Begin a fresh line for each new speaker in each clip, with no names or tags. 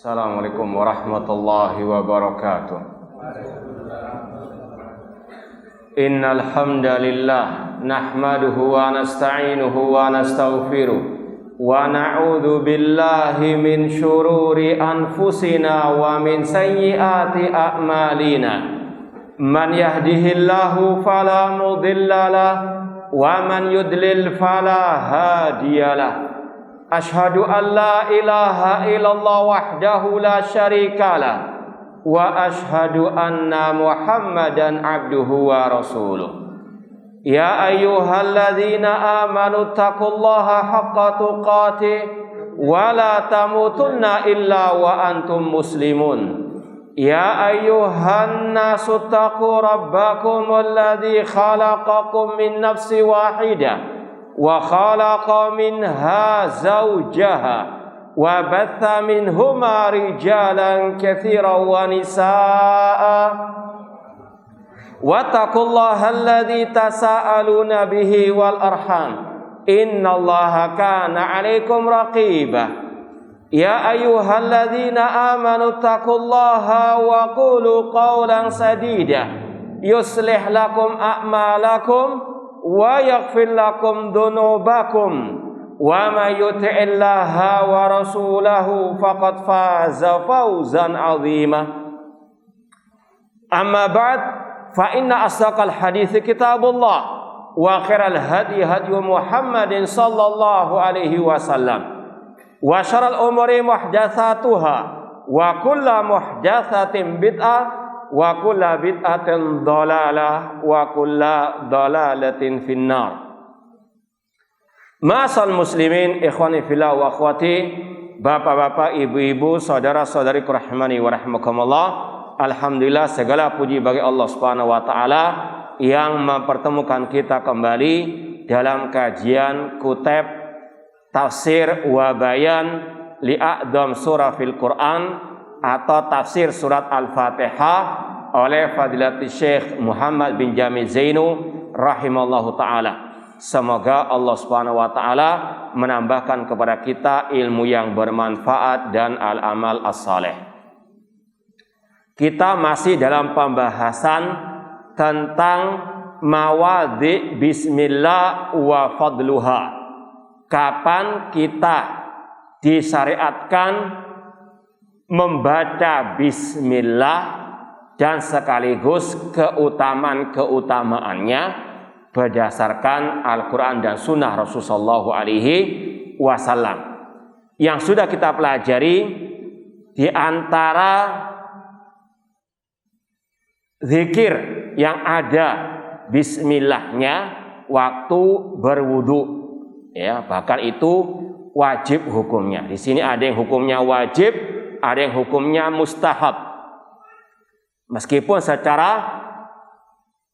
Assalamualaikum warahmatullahi wabarakatuh. Innal hamdalillah nahmaduhu wa nasta'inuhu wa nastaghfiruh wa na'udzu billahi min syururi anfusina wa min sayyiati a'malina. Man yahdihillahu fala mudhillalah wa man yudlil fala hadiyalah. Ashhadu an la ilaha illallah wahdahu la syarikalah wa ashhadu anna Muhammadan abduhu wa rasuluh. Ya ayyuhalladzina amanu taqullaha haqqa tuqatih wa la tamutunna illa wa antum muslimun. Ya ayyuhan nasu taqu rabbakumul ladzi khalaqakum min nafsin wahidah wa khalaqa minha zawjaha wa batha minhuma rijalan katsiran wa nisaa wattaqullaha alladzi tasaaluna bihi wal arham innallaha kana 'alaikum raqiba. Ya ayyuhalladzina amanu taqullaha wa qulu qawlan sadida yuslih lakum a'malakum wa yaghfir lakum dhunubakum wa may yuti'illaha wa rasulahu faqad faza fawzan 'azima. Amma ba'd, fa inna asdaqal hadithi kitabullah wa khairal hadi hadi Muhammadin sallallahu alaihi wasallam wa syarrul umuri muhdatsatuha wa kullu muhdatsatin bid'ah wa kulla bid'atin dhalalah wa kulla dhalalatin finnar. Ma'asal muslimin, ikhwani fillah wa akhwati, bapak-bapak, ibu-ibu, saudara-saudari rahimani wa rahimakumullah. Alhamdulillah, segala puji bagi Allah Subhanahu wa taala yang mempertemukan kita kembali dalam kajian Kutab Tafsir wa Bayan li A'dham Surah fil Quran atau tafsir surat Al-Fatihah oleh Fadilatul Syekh Muhammad bin Jamil Zainu rahimallahu ta'ala. Semoga Allah subhanahu wa ta'ala menambahkan kepada kita ilmu yang bermanfaat dan al-amal as-saleh. Kita masih dalam pembahasan tentang mawadhi bismillah wa fadluha. Kapan kita disyariatkan membaca bismillah dan sekaligus keutamaan-keutamaannya berdasarkan Al-Quran dan Sunnah Rasulullah SAW. Yang sudah kita pelajari di antara zikir yang ada bismillahnya waktu berwudu, ya, bahkan itu wajib hukumnya. Di sini ada yang hukumnya wajib, ada yang hukumnya mustahab. Meskipun secara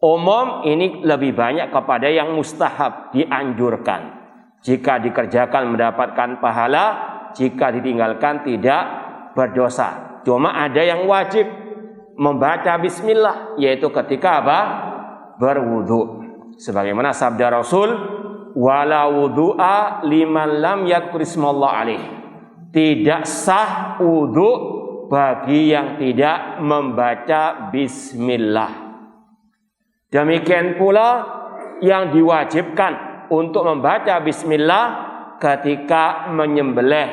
umum ini lebih banyak kepada yang mustahab, dianjurkan. Jika dikerjakan mendapatkan pahala, jika ditinggalkan tidak berdosa. Cuma ada yang wajib membaca bismillah, yaitu ketika apa? Berwudu. Sebagaimana sabda Rasul, wala wudu'a liman lam yadhkur ismallah alaih. Tidak sah wudu bagi yang tidak membaca bismillah. Demikian pula yang diwajibkan untuk membaca bismillah ketika menyembelih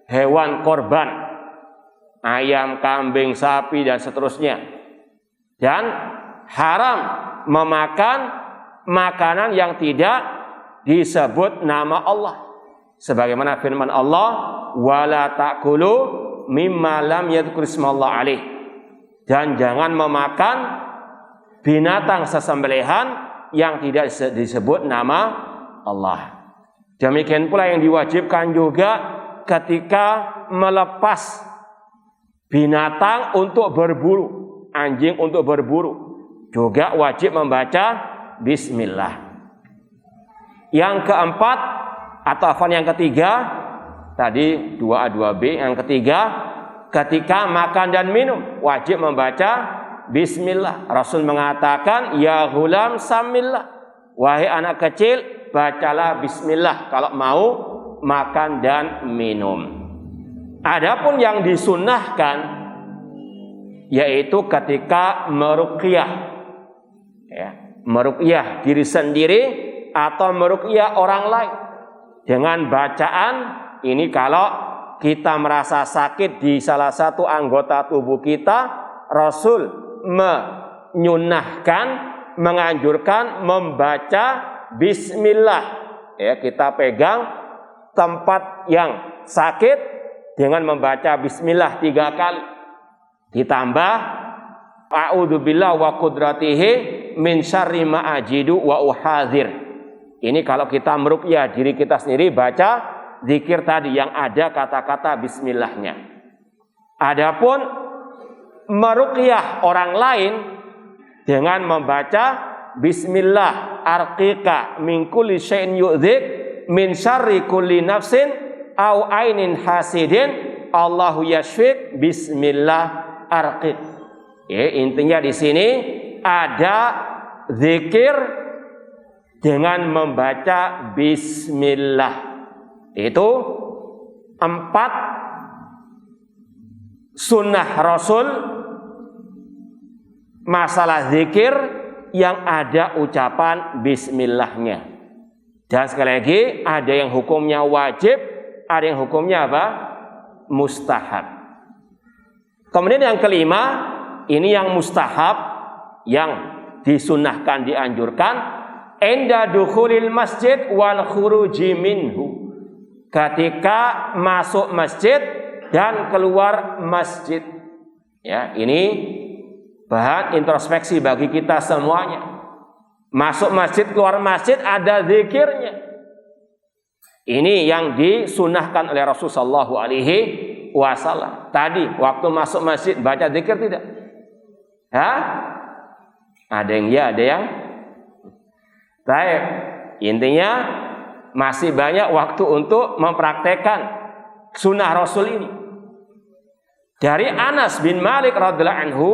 hewan korban, ayam, kambing, sapi dan seterusnya. Dan haram memakan makanan yang tidak disebut nama Allah. Sebagaimana firman Allah, wala ta'kulu mimma lam yadhkur ismallah alaih. Dan jangan memakan binatang sesembelihan yang tidak disebut nama Allah. Demikian pula yang diwajibkan juga ketika melepas binatang untuk berburu, anjing untuk berburu, juga wajib membaca bismillah. Yang keempat, atau yang ketiga, tadi 2A 2B, yang ketiga, ketika makan dan minum wajib membaca bismillah. Rasul mengatakan, ya ghulam samillah, wahai anak kecil, bacalah bismillah kalau mau makan dan minum. Adapun yang disunnahkan yaitu ketika meruqyah, ya, meruqyah diri sendiri atau meruqyah orang lain dengan bacaan ini. Kalau kita merasa sakit di salah satu anggota tubuh kita, Rasul menyunnahkan, menganjurkan membaca bismillah. Ya, kita pegang tempat yang sakit dengan membaca bismillah 3 kali. Ditambah a'udzubillahi wa qudratihi min syarri ma ajidu wa uhadzir. Ini kalau kita meruqyah diri kita sendiri, baca zikir tadi yang ada kata-kata bismillahnya. Adapun meruqyah orang lain dengan membaca bismillah arqika min kulli syai'in yu'dzik min syarri kulli nafsin au ainin hasidin Allahu yashfik bismillah arqik. Ya, intinya di sini ada zikir dengan membaca bismillah. Itu 4 sunnah Rasul masalah zikir yang ada ucapan bismillahnya. Dan sekali lagi, ada yang hukumnya wajib, ada yang hukumnya apa? Mustahab. Kemudian yang kelima, ini yang mustahab, yang disunnahkan, dianjurkan, inda dukhulil masjid wal khuruji minhu. Ketika masuk masjid dan keluar masjid. Ya, ini bahan introspeksi bagi kita semuanya. Masuk masjid, keluar masjid ada zikirnya. Ini yang disunahkan oleh Rasulullah SAW. Tadi waktu masuk masjid baca zikir tidak? Hah? Ada yang ya, ada yang baik. Intinya masih banyak waktu untuk mempraktekkan sunnah Rasul ini. Dari Anas bin Malik radhiyallahu anhu,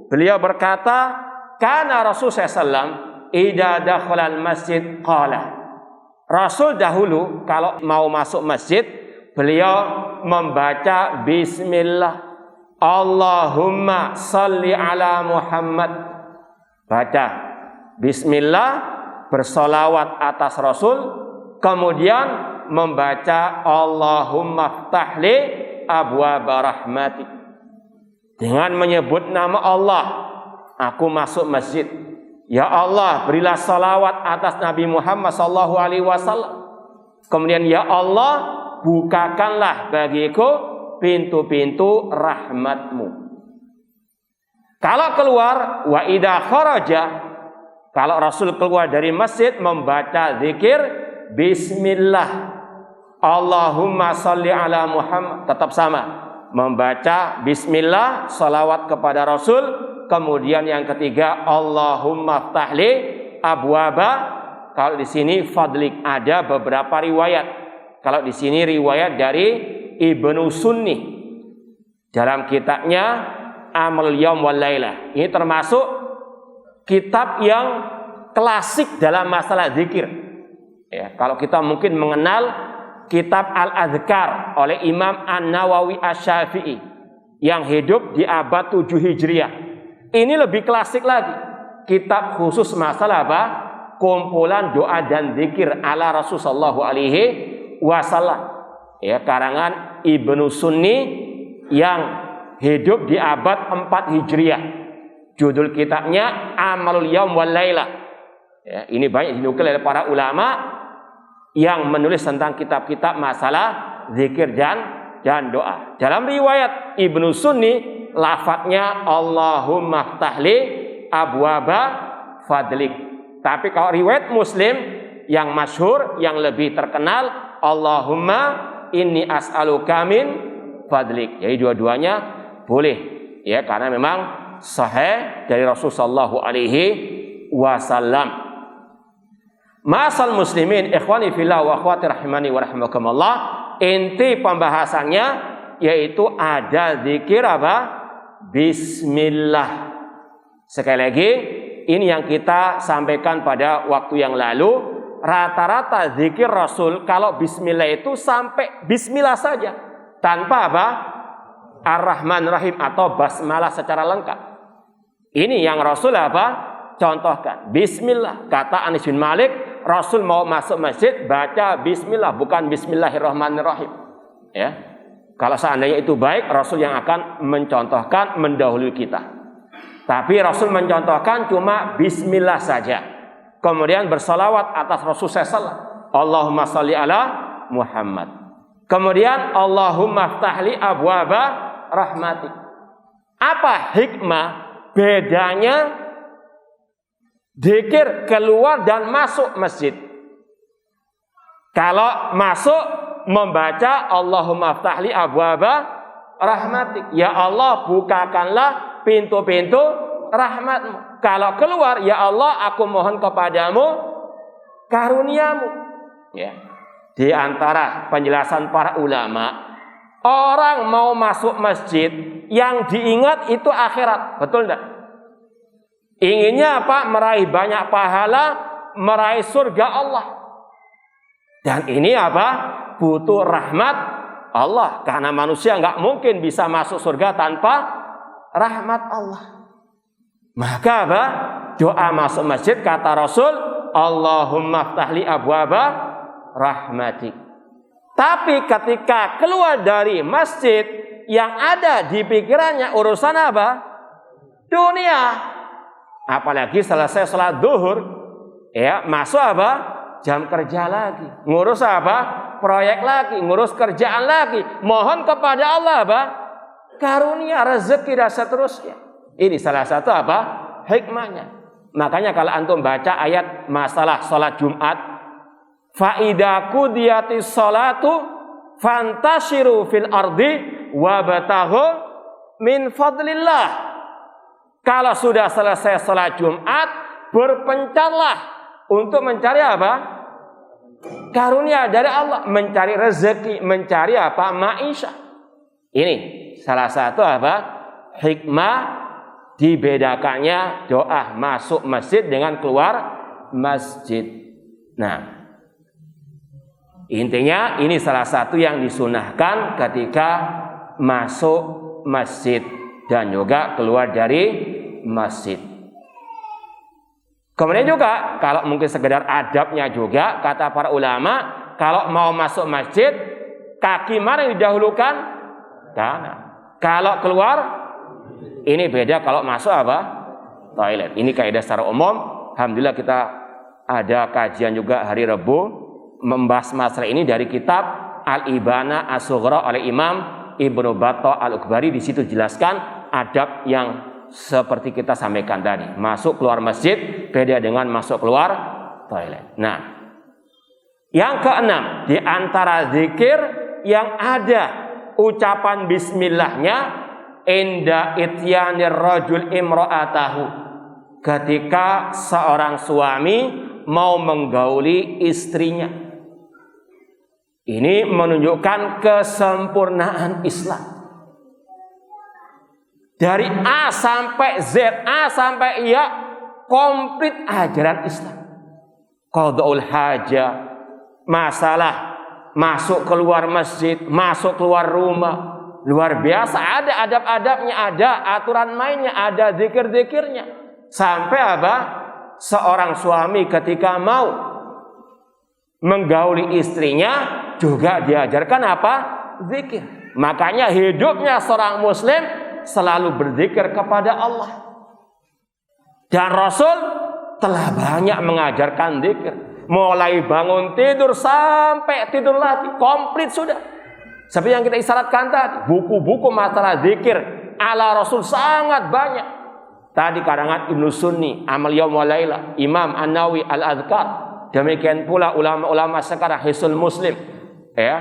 beliau berkata, "Kana Rasul sallallahu idza dakhala al-masjid qala." Rasul dahulu kalau mau masuk masjid, beliau membaca bismillah. Allahumma salli ala Muhammad. Baca bismillah, bersolawat atas Rasul, kemudian membaca Allahumma ftahli abwaaba rahmati. Dengan menyebut nama Allah, aku masuk masjid. Ya Allah, berilah salawat atas Nabi Muhammad SAW. Kemudian ya Allah, bukakanlah bagiku pintu-pintu rahmatmu. Kalau keluar, wa idza kharaja, kalau Rasul keluar dari masjid membaca zikir bismillah. Allahumma salli ala Muhammad, tetap sama. Membaca bismillah, salawat kepada Rasul. Kemudian yang ketiga, Allahumma ftahli abwaba. Kalau di sini fadlik, ada beberapa riwayat. Kalau di sini riwayat dari Ibnu Sunni dalam kitabnya Amal Yaum wal Lailah. Ini termasuk kitab yang klasik dalam masalah zikir. Ya, kalau kita mungkin mengenal kitab Al-Adhkar oleh Imam An-Nawawi Asy-Syafi'i yang hidup di abad 7 Hijriah. Ini lebih klasik lagi. Kitab khusus masalah apa? Kumpulan doa dan zikir ala Rasulullah SAW. Ya, karangan Ibnu Sunni yang hidup di abad 4 Hijriah. Judul kitabnya Amalul Yaum wal Lailah. Ya, ini banyak dinukil oleh para ulama yang menulis tentang kitab-kitab masalah zikir dan doa. Dalam riwayat Ibnu Sunni, lafadznya Allahumma ftahli abwaba fadlik. Tapi kalau riwayat Muslim yang masyhur, yang lebih terkenal, Allahumma inni as'aluka min fadlik. Jadi dua-duanya boleh, ya, karena memang sahih dari Rasulullah SAW. Ma'asal muslimin, ikhwani fillah wa akhwati rahimani wa rahimakumullah. Inti pembahasannya yaitu ada zikir apa? Bismillah. Sekali lagi, ini yang kita sampaikan pada waktu yang lalu. Rata-rata zikir Rasul kalau bismillah itu sampai bismillah saja, tanpa apa? Ar-Rahman Rahim atau basmalah secara lengkap. Ini yang Rasul apa? Contohkan. Bismillah. Kata Anas bin Malik, Rasul mau masuk masjid baca bismillah, bukan bismillahirrahmanirrahim. Ya. Kalau seandainya itu baik, Rasul yang akan mencontohkan, mendahului kita. Tapi Rasul mencontohkan cuma bismillah saja. Kemudian bersalawat atas Rasul sallallahu. Allahumma sholli ala Muhammad. Kemudian Allahumma ftahli abwaba rahmatik. Apa hikmah bedanya zikir keluar dan masuk masjid? Kalau masuk membaca Allahumma ftahli abwaba rahmatik, ya Allah bukakanlah pintu-pintu rahmatmu. Kalau keluar, ya Allah aku mohon kepadamu karuniamu. Ya. Di antara penjelasan para ulama, orang mau masuk masjid yang diingat itu akhirat, betul enggak? Inginnya apa? Meraih banyak pahala, meraih surga Allah. Dan ini apa? Butuh rahmat Allah. Karena manusia nggak mungkin bisa masuk surga tanpa rahmat Allah. Maka apa? Doa masuk masjid kata Rasul, Allahumma ftahli abwaba rahmatik. Tapi ketika keluar dari masjid, yang ada di pikirannya urusan apa? Dunia. Apalagi selesai sholat duhur, ya masuk apa? Jam kerja lagi. Ngurus apa? Proyek lagi, ngurus kerjaan lagi. Mohon kepada Allah apa? Karunia, rezeki dan seterusnya. Ini salah satu apa? Hikmahnya. Makanya kalau antum baca ayat masalah sholat Jumat, fa idza qudiyatis sholatu fantashiru fil ardi wabtaghu min fadlillah. Kalau sudah selesai sholat Jumat, berpencarlah untuk mencari apa? Karunia dari Allah, mencari rezeki, mencari apa? Maisha. Ini salah satu apa? Hikmah dibedakannya doa masuk masjid dengan keluar masjid. Nah, intinya ini salah satu yang disunahkan ketika masuk masjid dan juga keluar dari masjid. Kemudian juga kalau mungkin sekedar adabnya juga kata para ulama, kalau mau masuk masjid kaki mana yang didahulukan? Kanan. Kalau keluar ini beda kalau masuk apa? Toilet. Ini kaidah secara umum. Alhamdulillah kita ada kajian juga hari Rabu membahas masalah ini dari kitab Al-Ibana As-Sughra oleh Imam Ibnu Battah Al-Ukbari. Di situ jelaskan adab yang seperti kita sampaikan tadi. Masuk keluar masjid beda dengan masuk keluar toilet. Nah, yang keenam, di antara zikir yang ada ucapan bismillahnya inda ityanir rajul imra'atahu, ketika seorang suami mau menggauli istrinya. Ini menunjukkan kesempurnaan Islam. Dari A sampai Z, A sampai Ya, komplit ajaran Islam. Qada'ul hajah, masalah masuk keluar masjid, masuk keluar rumah, luar biasa. Ada adab-adabnya, ada aturan mainnya, ada zikir-zikirnya. Sampai apa? Seorang suami ketika mau menggauli istrinya juga diajarkan apa? Zikir. Makanya hidupnya seorang muslim selalu berzikir kepada Allah. Dan Rasul telah banyak mengajarkan zikir. Mulai bangun tidur sampai tidur lagi, komplit sudah. Seperti yang kita isyaratkan tadi, buku-buku masalah zikir ala Rasul sangat banyak. Tadi karangan Ibnu Sunni, Amal Yaum wa Laila, Imam An-Nawawi Al-Adhkar, demikian pula ulama-ulama sekarang Hisnul Muslim, ya,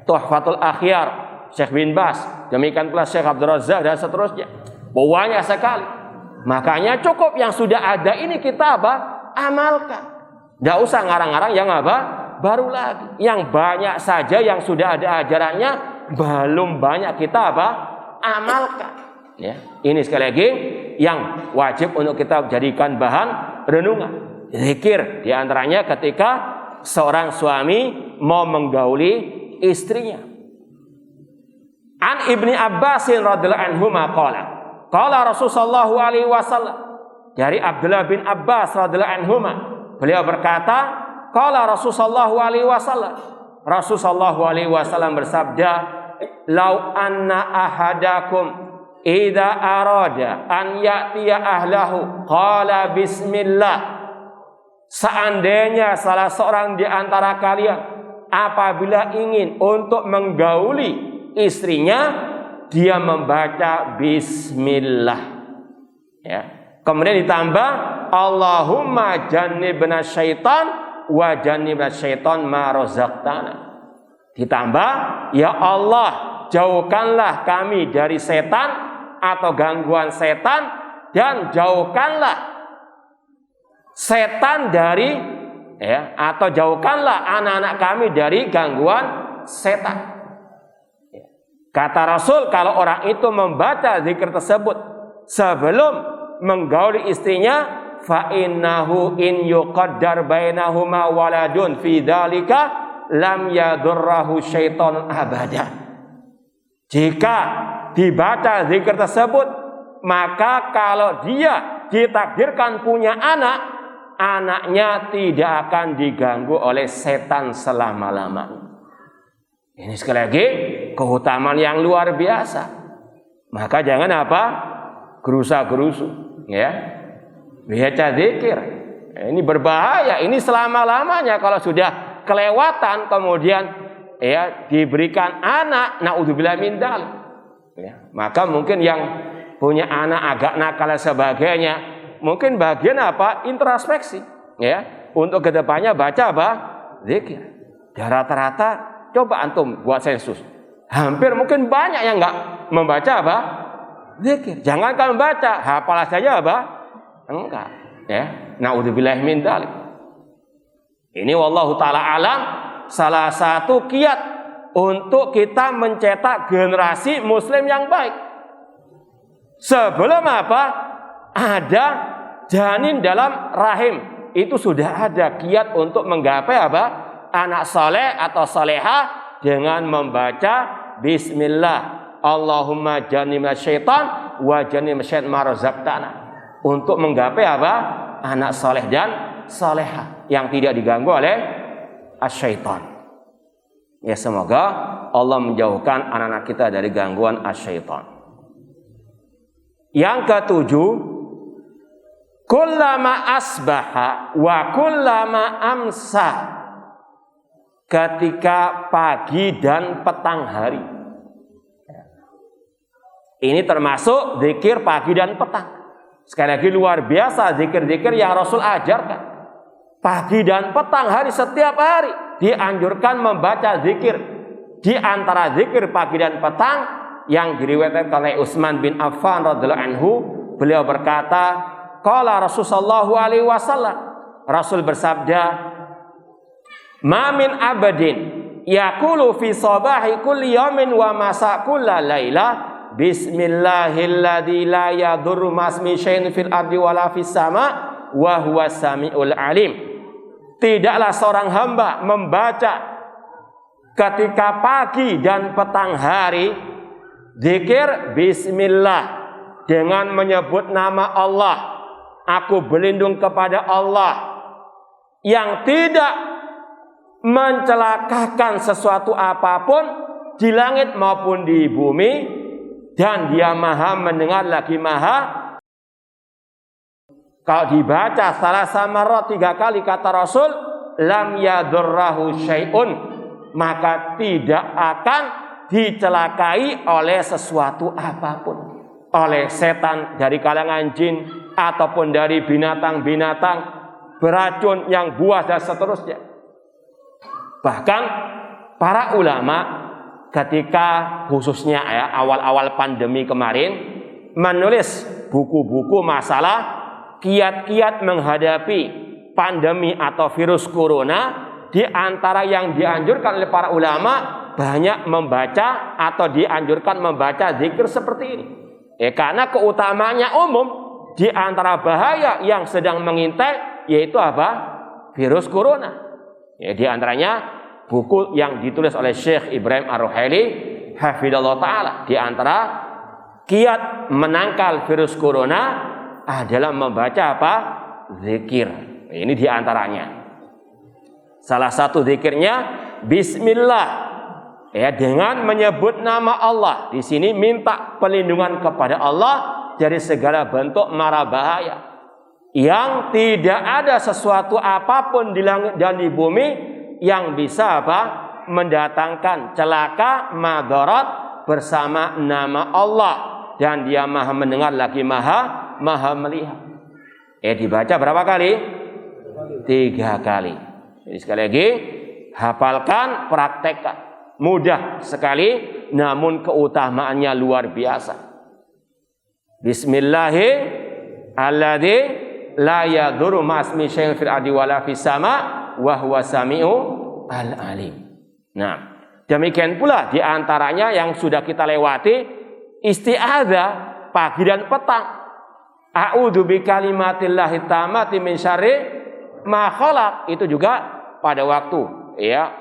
Tuhfatul Akhyar, Syekh bin Bas, demikian pula Syekh Abdul Razzaq dan seterusnya. Banyak sekali. Makanya cukup yang sudah ada ini kita apa? Amalkan. Tidak usah ngarang-ngarang yang apa? Baru lagi. Yang banyak saja yang sudah ada ajarannya belum banyak kita apa? Amalkan. Ya. Ini sekali lagi yang wajib untuk kita jadikan bahan renungan. Zikir diantaranya ketika seorang suami mau menggauli istrinya. An Ibni Abbasin radhiyallahu anhu qala qala Rasulullah sallallahu alaihi wasallam, dari Abdullah bin Abbas radhiyallahu anhu, beliau berkata, qala Rasulullah sallallahu alaihi wasallam, Rasulullah sallallahu alaihi wasallam bersabda, lau anna ahadakum idza arada an ya'tiya ahlahu qala bismillah, seandainya salah seorang di antara kalian apabila ingin untuk menggauli istrinya, dia membaca bismillah, ya. Kemudian ditambah Allahumma jannibna syaitan wa jannibna syaitan ma razaqtana. Ditambah, ya Allah, jauhkanlah kami dari setan atau gangguan setan, dan jauhkanlah setan dari, ya, atau jauhkanlah anak-anak kami dari gangguan setan. Kata Rasul, kalau orang itu membaca zikir tersebut sebelum menggauli istrinya, fa innahu in yuqaddar bainahuma waladun fi dzalika lam yadurrahu syaiton abada. Jika dibaca zikir tersebut, maka kalau dia ditakdirkan punya anak, anaknya tidak akan diganggu oleh setan selama-lamanya. Ini sekali lagi keutamaan yang luar biasa. Maka jangan apa? Gerusa-gerusu, ya. Baca zikir. Ini berbahaya. Ini selama-lamanya. Kalau sudah kelewatan kemudian, ya, diberikan anak, naudzubillah min dzalik, ya. Maka mungkin yang punya anak agak nakal dan sebagainya, mungkin bagian apa? Introspeksi, ya. Untuk kedepannya baca apa? Zikir. Ya, rata-rata coba antum buat sensus, hampir mungkin banyak yang nggak membaca apa? Zikir. Jangankan membaca, hafal saja apa? Enggak, ya. Naudzubillah min dzalik. Ini wallahu taala alam salah satu kiat untuk kita mencetak generasi muslim yang baik. Sebelum apa? Ada janin dalam rahim, itu sudah ada kiat untuk menggapai apa? Anak soleh atau soleha dengan membaca bismillah, Allahumma jannibna syaitan wa jannibna syaitan ma razaqtana, untuk menggapai apa? Anak soleh dan soleha yang tidak diganggu oleh asyaitan. Ya, semoga Allah menjauhkan anak-anak kita dari gangguan asyaitan. Yang ketujuh, kullama asbaha wa kullama amsa, ketika pagi dan petang hari. Ini termasuk zikir pagi dan petang. Sekali lagi luar biasa zikir-zikir yang Rasul ajarkan. Pagi dan petang hari, setiap hari dianjurkan membaca zikir. Di antara zikir pagi dan petang yang diriwayatkan oleh Utsman bin Affan radhiyallahu anhu, beliau berkata, qala Rasulullah sallallahu alaihi wasallam, Rasul bersabda, ma min abadin yaqulu fi sabahi kulli yawmin wa masa kulla laila bismillahilladzi la yadurru masmi syai'un fil ardi wala fis sama wa huwa samiul alim. Tidaklah seorang hamba membaca ketika pagi dan petang hari zikir bismillah dengan menyebut nama Allah. Aku berlindung kepada Allah yang tidak mencelakakan sesuatu apapun di langit maupun di bumi, dan dia maha mendengar lagi maha. Kalau dibaca salah samarat 3 kali kata Rasul, lam yadurrahu syai'un, maka tidak akan dicelakai oleh sesuatu apapun, oleh setan dari kalangan jin ataupun dari binatang-binatang beracun yang buas dan seterusnya. Bahkan para ulama ketika khususnya ya awal-awal pandemi kemarin menulis buku-buku masalah kiat-kiat menghadapi pandemi atau virus corona. Di antara yang dianjurkan oleh para ulama banyak membaca atau dianjurkan membaca zikir seperti ini. Karena keutamanya umum, di antara bahaya yang sedang mengintai yaitu apa? Virus corona. Di antaranya buku yang ditulis oleh Syekh Ibrahim Ar-Ruhaili hafidallahu taala. Di antara kiat menangkal virus corona adalah membaca apa? Zikir. Ini di antaranya. Salah satu zikirnya bismillah. Ya, dengan menyebut nama Allah. Di sini minta perlindungan kepada Allah dari segala bentuk mara bahaya. Yang tidak ada sesuatu apapun di langit dan di bumi yang bisa apa? Mendatangkan celaka, madarat bersama nama Allah. Dan dia maha mendengar lagi maha melihat. Dibaca berapa kali? 3 kali. Jadi sekali lagi, hafalkan, praktekkan. Mudah sekali, namun keutamaannya luar biasa. Bismillahirrahmanirrahim. La yadurru ma'asmi syai'un fil ardi wala fis sama' wa huwa sami'ul alim. Nah, demikian pula di antaranya yang sudah kita lewati isti'adzah pagi dan petang. A'udzu bikalimatillahi tammati min syarri ma khalaq. Itu juga pada waktu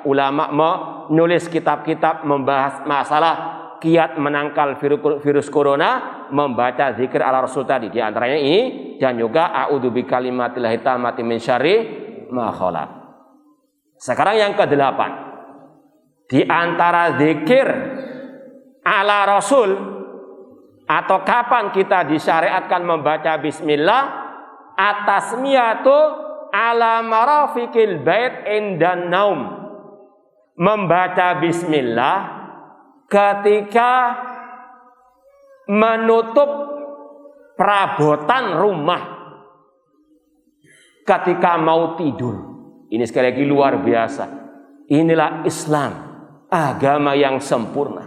ulama menulis kitab-kitab membahas masalah kiat menangkal virus corona, membaca zikir ala Rasul tadi. Di antaranya ini, dan juga a'udzu bikalimatillahi tammati min syarri ma khalaq. Sekarang yang ke-8. Di antara zikir ala Rasul atau kapan kita disyariatkan membaca bismillah, atasmiyatu ala marafiqil bait indan naum. Membaca bismillah ketika menutup perabotan rumah, ketika mau tidur. Ini sekali lagi luar biasa. Inilah Islam, agama yang sempurna.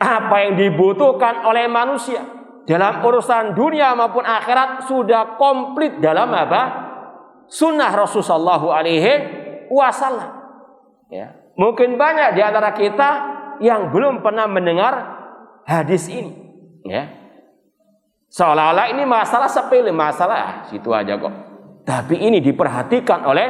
Apa yang dibutuhkan oleh manusia dalam urusan dunia maupun akhirat sudah komplit dalam apa? Sunnah Rasulullah SAW. Ya. Mungkin banyak di antara kita yang belum pernah mendengar hadis ini, ya. Seolah-olah ini masalah sepele, masalah situ aja kok. Tapi ini diperhatikan oleh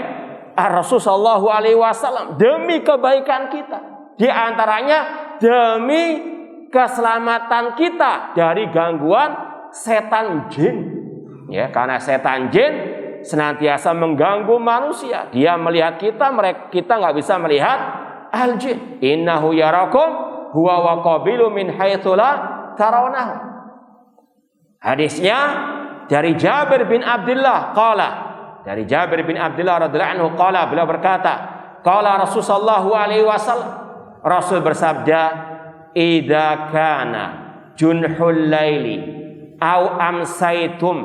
Rasulullah SAW demi kebaikan kita. Di antaranya demi keselamatan kita dari gangguan setan jin. Ya, karena setan jin senantiasa mengganggu manusia. Dia melihat kita nggak bisa melihat al-jin. Innahu yarakum huwa wa qabilu min haitsu la tarawnahu. Hadisnya dari Jabir bin Abdullah qala. Dari Jabir bin Abdullah radhiyallahu anhu qala, beliau berkata, qala Rasulullah SAW, Rasul bersabda, idza kana junhul laili au amsaitum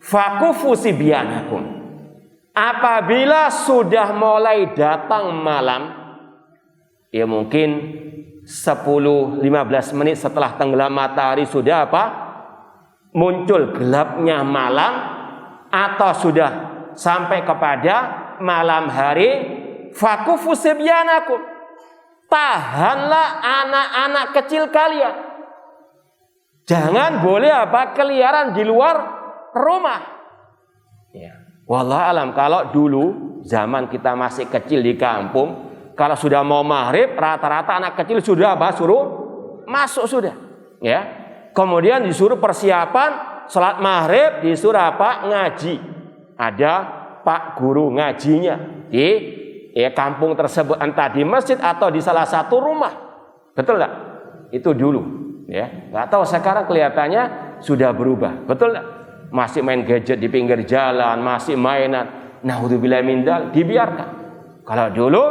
fakufu sibyanakum. Apabila sudah mulai datang malam, ya mungkin 10-15 menit setelah tenggelam matahari sudah apa? Muncul gelapnya malam, atau sudah sampai kepada malam hari, fakufu sibyanakum. Tahanlah anak-anak kecil kalian. Jangan boleh apa? Keliaran di luar rumah. Ya. Wallahu alam, kalau dulu zaman kita masih kecil di kampung, kalau sudah mau maghrib, rata-rata anak kecil sudah apa? Suruh masuk sudah. Ya. Kemudian disuruh persiapan salat maghrib, disuruh apa? Ngaji. Ada pak guru ngajinya di kampung tersebut, entah di masjid atau di salah satu rumah. Betul enggak? Itu dulu. Ya. Nggak tahu sekarang kelihatannya sudah berubah. Betul enggak? Masih main gadget di pinggir jalan, masih mainan. Naudzubillah min dzalik, dibiarkan. Kalau dulu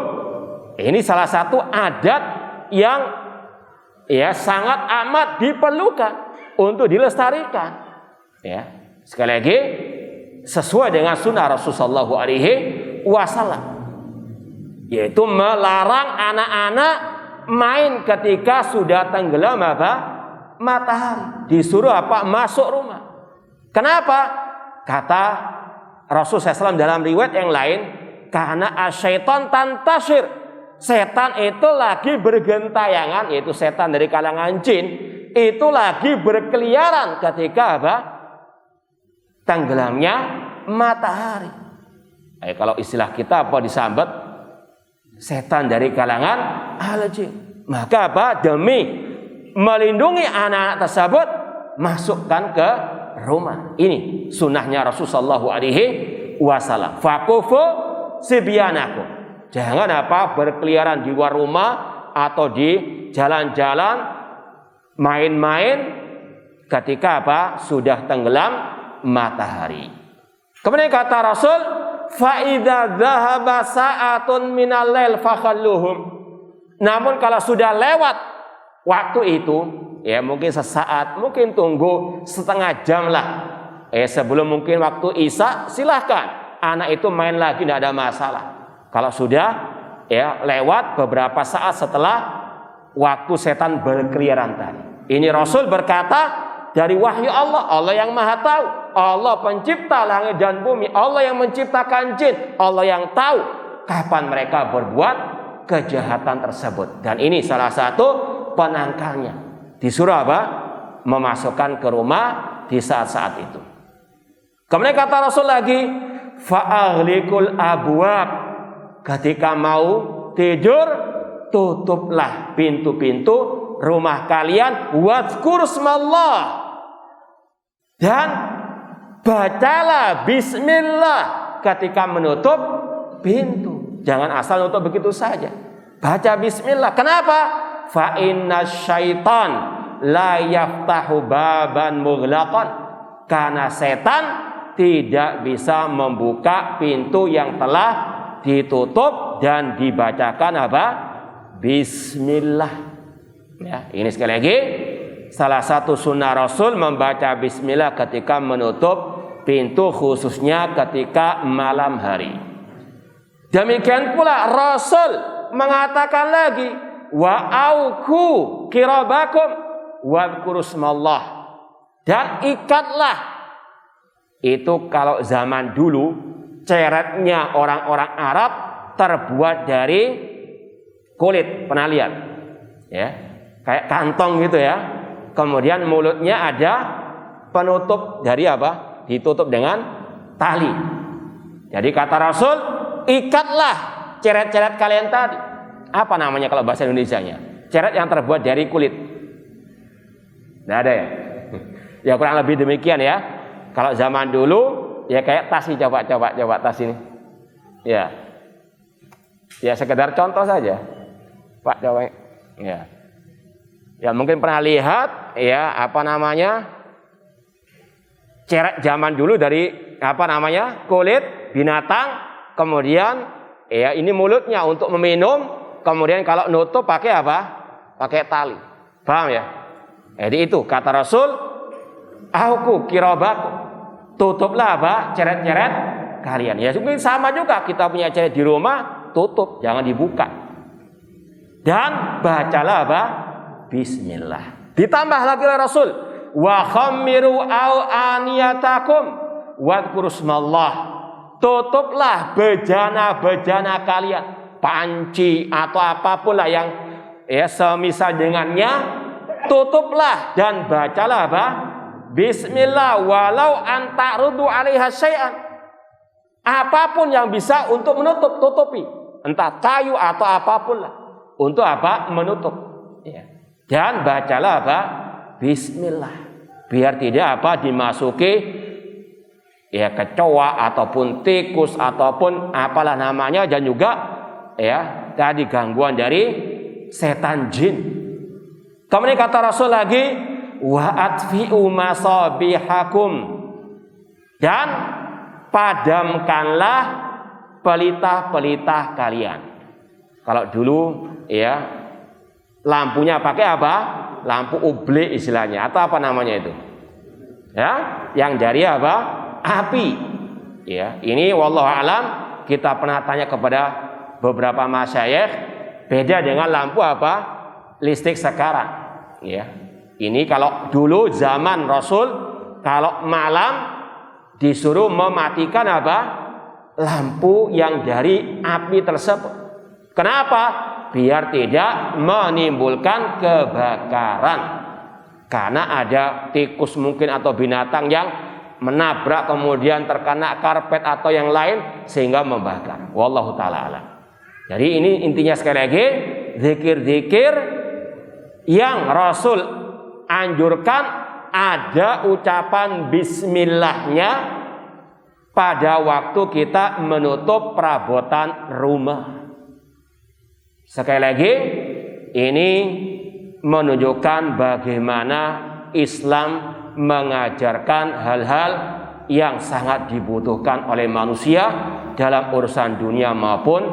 ini salah satu adat yang sangat amat diperlukan untuk dilestarikan. Ya. Sekali lagi sesuai dengan sunnah Rasulullah SAW, yaitu melarang anak-anak main ketika sudah tenggelam apa? Matahari. Disuruh apa? Masuk rumah. Kenapa? Kata Rasulullah SAW dalam riwayat yang lain, karena asyaiton tantashir. Setan itu lagi bergentayangan, yaitu setan dari kalangan jin, itu lagi berkeliaran ketika apa? Tenggelamnya matahari. Kalau istilah kita apa disambat? Setan dari kalangan al-jin. Maka apa? Demi melindungi anak-anak tersebut, masukkan ke rumah. Ini sunnahnya Rasulullah SAW. Fakufu sibyanakum. Jangan apa? Berkeliaran di luar rumah atau di jalan-jalan main-main ketika apa? Sudah tenggelam matahari. Kemudian kata Rasul, fa idza dhahaba sa'atun minal lail fakhalluhum. Namun kalau sudah lewat waktu itu, ya mungkin sesaat, mungkin tunggu setengah jam lah. Sebelum mungkin waktu Isya, silahkan anak itu main lagi, tidak ada masalah. Kalau sudah ya lewat beberapa saat setelah waktu setan berkeliaran tadi. Ini Rasul berkata dari wahyu Allah, Allah yang maha tahu, Allah pencipta langit dan bumi, Allah yang menciptakan jin, Allah yang tahu kapan mereka berbuat kejahatan tersebut. Dan ini salah satu penangkalnya. Disuruh apa? Memasukkan ke rumah di saat-saat itu. Kemudian kata Rasul lagi, fa'aghliqul abwab. Ketika mau tidur, tutuplah pintu-pintu rumah kalian, wadhkur smallah. Dan bacalah bismillah ketika menutup pintu. Jangan asal nutup begitu saja. Baca bismillah. Kenapa? Fa inna syaitan la yaftahu baban mughlaqan. Karena setan tidak bisa membuka pintu yang telah ditutup dan dibacakan apa? Bismillah. Ya, ini sekali lagi salah satu sunnah Rasul membaca bismillah ketika menutup pintu, khususnya ketika malam hari. Demikian pula Rasul mengatakan lagi, wa auku kirabakum wadhkuru smallah. Dan ikatlah. Itu kalau zaman dulu ceretnya orang-orang Arab terbuat dari kulit, pernah lihat? Ya, kayak kantong gitu ya. Kemudian mulutnya ada penutup dari apa? Ditutup dengan tali. Jadi kata Rasul, ikatlah ceret-ceret kalian tadi. Apa namanya kalau bahasa Indonesianya? Ceret yang terbuat dari kulit. Tidak ada ya? Ya kurang lebih demikian ya. Kalau zaman dulu ya kayak tas ini, coba tas ini. Ya. Ya sekedar contoh saja. Pak coba. Ya. Ya mungkin pernah lihat ya apa namanya? Ceret zaman dulu dari apa namanya? Kulit binatang. Kemudian ya ini mulutnya untuk meminum, kemudian kalau nutup pakai apa? Pakai tali. Paham ya? Jadi itu kata Rasul, aku kirabaku. Tutuplah apa? Ceret-ceret kalian. Ya mungkin sama juga kita punya ceret di rumah, tutup, jangan dibuka. Dan bacalah apa? Bismillah. Ditambah lagi oleh Rasul, wa khammiru au aniyatakum wadhkuru smallah. Tutuplah bejana-bejana kalian, panci atau apapun lah yang ya semisal dengannya, tutuplah dan bacalah apa? Bismillah walau antarudu 'alaiha syai'an. Apapun yang bisa untuk menutup, tutupi. Entah kayu atau apapun lah. Untuk apa? Menutup. Ya. Dan bacalah apa? Bismillah. Biar tidak apa? Dimasuki ya kecoa ataupun tikus ataupun apalah namanya, dan juga ya tadi gangguan dari setan jin. Kemudian kata Rasul lagi, wa atfi'u masabihakum. Dan padamkanlah pelita-pelita kalian. Kalau dulu ya lampunya pakai apa? Lampu ublik istilahnya, atau apa namanya itu? Ya, yang dari apa? Api. Ya, ini wallahu alam, kita pernah tanya kepada beberapa masyayikh, beda dengan lampu apa? Listrik sekarang. Ya. Ini kalau dulu zaman Rasul, kalau malam disuruh mematikan apa? Lampu yang dari api tersebut. Kenapa? Biar tidak menimbulkan kebakaran. Karena ada tikus mungkin atau binatang yang menabrak kemudian terkena karpet atau yang lain sehingga membakar. Wallahu taala alam. Jadi ini intinya sekali lagi, zikir-zikir yang Rasul anjurkan ada ucapan bismillahnya pada waktu kita menutup perabotan rumah. Sekali lagi, ini menunjukkan bagaimana Islam mengajarkan hal-hal yang sangat dibutuhkan oleh manusia dalam urusan dunia maupun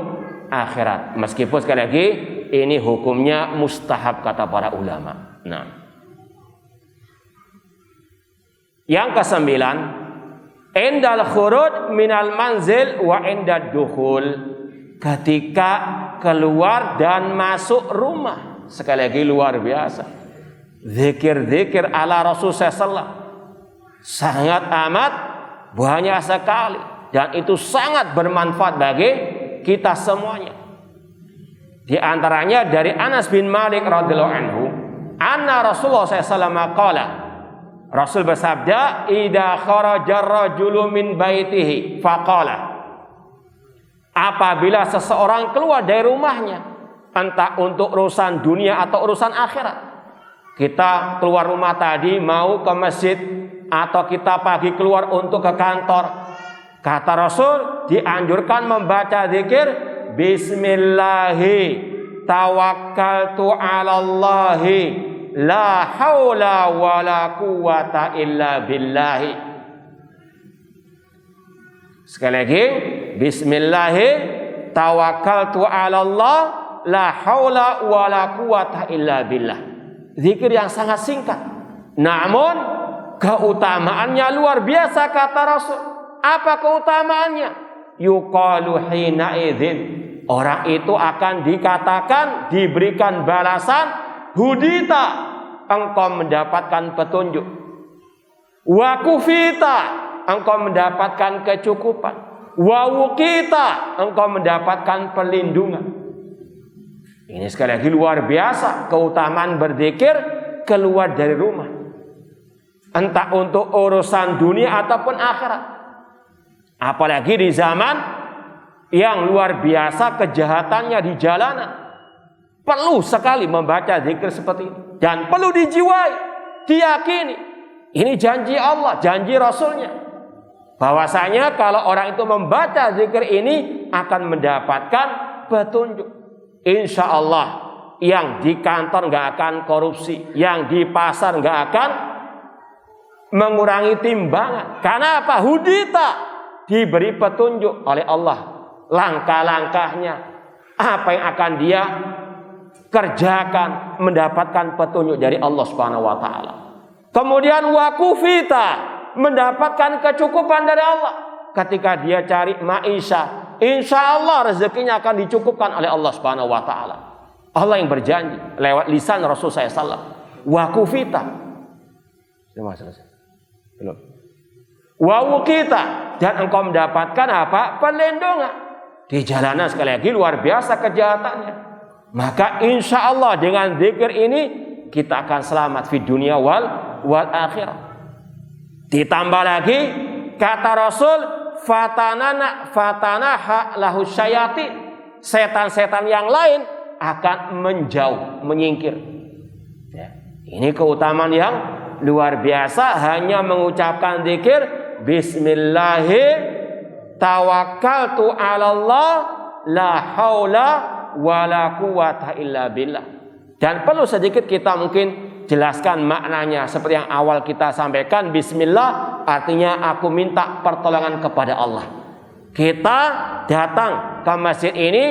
akhirat. Meskipun sekali lagi ini hukumnya mustahab kata para ulama. Nah, yang kesembilan, indal khuruj minal manzil wa indad dukhul, ketika keluar dan masuk rumah. Sekali lagi luar biasa. Zikir-zikir ala Rasulullah SAW sangat amat banyak sekali, dan itu sangat bermanfaat bagi kita semuanya. Di antaranya dari Anas bin Malik radhiyallahu anhu, anna Rasulullah SAW qala, Rasul bersabda, idza kharaja rajulu min baitihi faqala, apabila seseorang keluar dari rumahnya, entah untuk urusan dunia atau urusan akhirat. Kita keluar rumah tadi mau ke masjid, atau kita pagi keluar untuk ke kantor, kata Rasul dianjurkan membaca zikir bismillahi tawakkaltu 'alallahi la haula wala quwata illa billahi. Sekali lagi, bismillahi tawakkaltu 'alallah la haula wala quwata illa billah. Zikir yang sangat singkat, namun keutamaannya luar biasa kata Rasul. Apa keutamaannya? Yuqalu hina idzin, orang itu akan dikatakan, diberikan balasan, hudita, engkau mendapatkan petunjuk, wa kufita, engkau mendapatkan kecukupan, wa wuqita, engkau mendapatkan perlindungan. Ini sekali lagi luar biasa keutamaan berzikir keluar dari rumah, entah untuk urusan dunia ataupun akhirat. Apalagi di zaman yang luar biasa kejahatannya di jalanan, perlu sekali membaca zikir seperti ini, dan perlu dijiwai, diyakini. Ini janji Allah, janji Rasulnya, bahwasanya kalau orang itu membaca zikir ini akan mendapatkan petunjuk. Insya Allah yang di kantor nggak akan korupsi, yang di pasar nggak akan mengurangi timbangan. Karena apa? Hudita, diberi petunjuk oleh Allah, langkah-langkahnya, apa yang akan dia kerjakan, mendapatkan petunjuk dari Allah Subhanahu wa taala. Kemudian wakufita, mendapatkan kecukupan dari Allah. Ketika dia cari maisha, insya Allah rezekinya akan dicukupkan oleh Allah Subhanahu wa taala. Allah yang berjanji lewat lisan Rasul SAW. Wakufita. Belum. Wawukita, dan engkau mendapatkan apa? Perlindungan. Di jalanan sekali lagi luar biasa kejahatannya. Maka insya Allah dengan zikir ini kita akan selamat di dunia wal akhirat. Ditambah lagi kata Rasul, fatanaha lahu syayatin, setan-setan yang lain akan menjauh, menyingkir. Ya. Ini keutamaan yang luar biasa, hanya mengucapkan zikir bismillahi tawakkaltu 'alallah la haula wala quwata illa billah. Dan perlu sedikit kita mungkin jelaskan maknanya, seperti yang awal kita sampaikan. Bismillah artinya aku minta pertolongan kepada Allah. Kita datang ke masjid ini,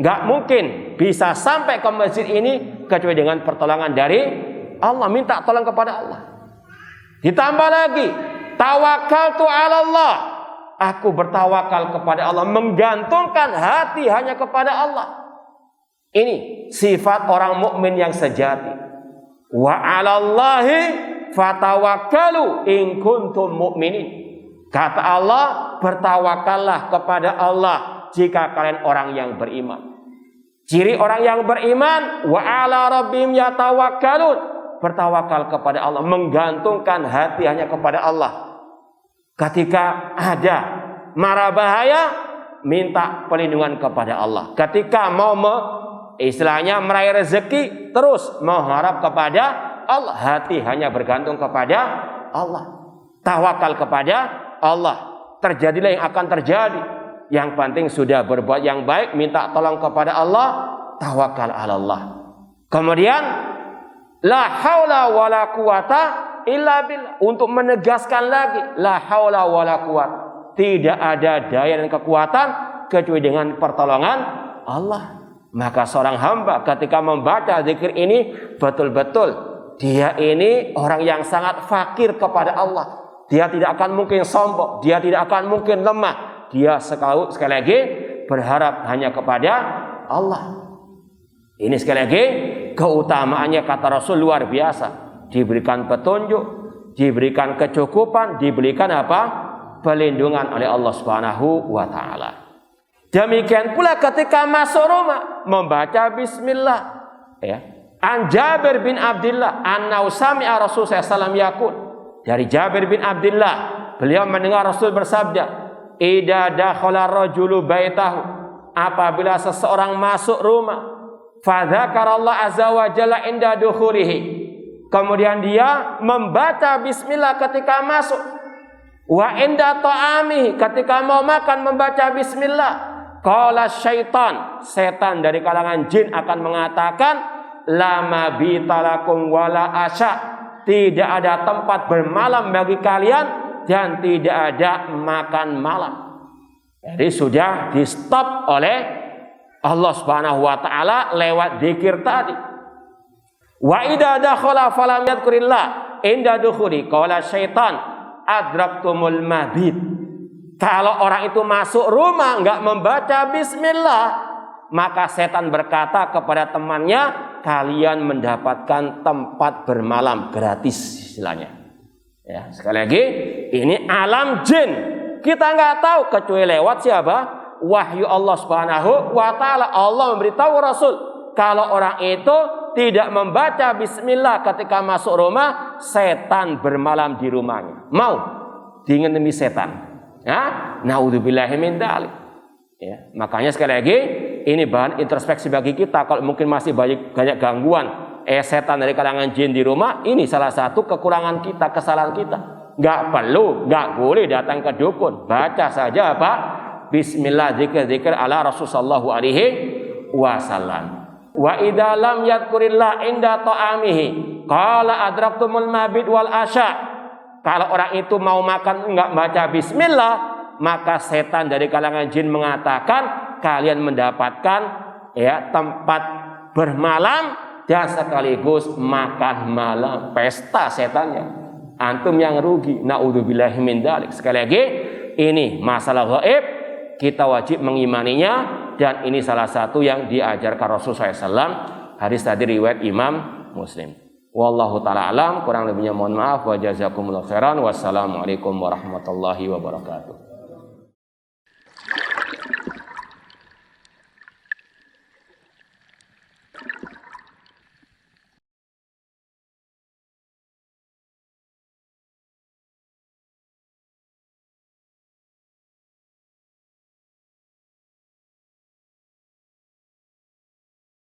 nggak mungkin bisa sampai ke masjid ini kecuali dengan pertolongan dari Allah, minta tolong kepada Allah. Ditambah lagi tawakkaltu 'alallah, aku bertawakal kepada Allah, menggantungkan hati hanya kepada Allah. Ini sifat orang mukmin yang sejati. Wa 'alallahi fatawakkalu in kuntum mu'minin. Kata Allah, bertawakallah kepada Allah jika kalian orang yang beriman. Ciri orang yang beriman, wa 'ala rabbihim yatawakkalun, bertawakal kepada Allah, menggantungkan hati hanya kepada Allah. Ketika ada mara bahaya, minta perlindungan kepada Allah. Ketika mau Istilahnya meraih rezeki terus mengharap kepada Allah. Hati hanya bergantung kepada Allah. Tawakal kepada Allah. Terjadilah yang akan terjadi. Yang penting sudah berbuat yang baik, minta tolong kepada Allah, tawakal ala Allah. Kemudian la haula wala quwata illa billah, untuk menegaskan lagi la haula wala quwata, tidak ada daya dan kekuatan kecuali dengan pertolongan Allah. Maka seorang hamba ketika membaca zikir ini betul-betul dia ini orang yang sangat fakir kepada Allah. Dia tidak akan mungkin sombong, dia tidak akan mungkin lemah. Dia sekali lagi berharap hanya kepada Allah. Ini sekali lagi keutamaannya kata Rasul luar biasa. Diberikan petunjuk, diberikan kecukupan, diberikan apa? Perlindungan oleh Allah Subhanahu wa taala. Demikian pula ketika masuk rumah membaca bismillah, ya. An Jabir bin Abdullah annahu sami'a Rasul sallallahu yaqul, dari Jabir bin Abdullah beliau mendengar Rasul bersabda, idza dakhala rajulu baitahu, apabila seseorang masuk rumah, fa dzakarallaha azza wa jalla inda dukhulihi, kemudian dia membaca bismillah ketika masuk, wa inda ta'ami, ketika mau makan membaca bismillah. Qala syaitan, setan dari kalangan jin akan mengatakan, la mabita lakum wala asya, tidak ada tempat bermalam bagi kalian dan tidak ada makan malam. Jadi sudah di stop oleh Allah Subhanahu wa taala lewat zikir tadi. Wa idza dakhala falam yadhkurillah inda dukhuli qala syaitan adraktumul mabit. Kalau orang itu masuk rumah enggak membaca bismillah, maka setan berkata kepada temannya, kalian mendapatkan tempat bermalam gratis istilahnya. Ya, sekali lagi ini alam jin. Kita enggak tahu kecuali lewat siapa? Wahyu Allah Subhanahu wa taala. Allah memberitahu Rasul kalau orang itu tidak membaca bismillah ketika masuk rumah, setan bermalam di rumahnya. Mau diingin demi setan. Ya, naudzubillahi min dzalik. Ya, makanya sekali lagi ini bahan introspeksi bagi kita. Kalau mungkin masih banyak gangguan setan dari kalangan jin di rumah, ini salah satu kekurangan kita, kesalahan kita. Enggak perlu, enggak boleh datang ke dukun. Baca saja apa? Bismillah, zikir ala Rasulullah sallallahu alaihi wasallam. Wa idza lam yadhkurillah inda ta'amihi qala adraktumul mabit wal asya. Kalau orang itu mau makan enggak baca bismillah, maka setan dari kalangan jin mengatakan kalian mendapatkan ya tempat bermalam dan sekaligus makan malam, pesta setannya. Antum yang rugi. Naudzubillahi min dzalik. Sekali lagi ini masalah gaib, kita wajib mengimaninya dan ini salah satu yang diajarkan Rasulullah SAW. Hadis tadi riwayat Imam Muslim. Wallahu ta'ala alam, kurang lebihnya mohon maaf, wa jazakumullahu khairan, wassalamualaikum warahmatullahi wabarakatuh.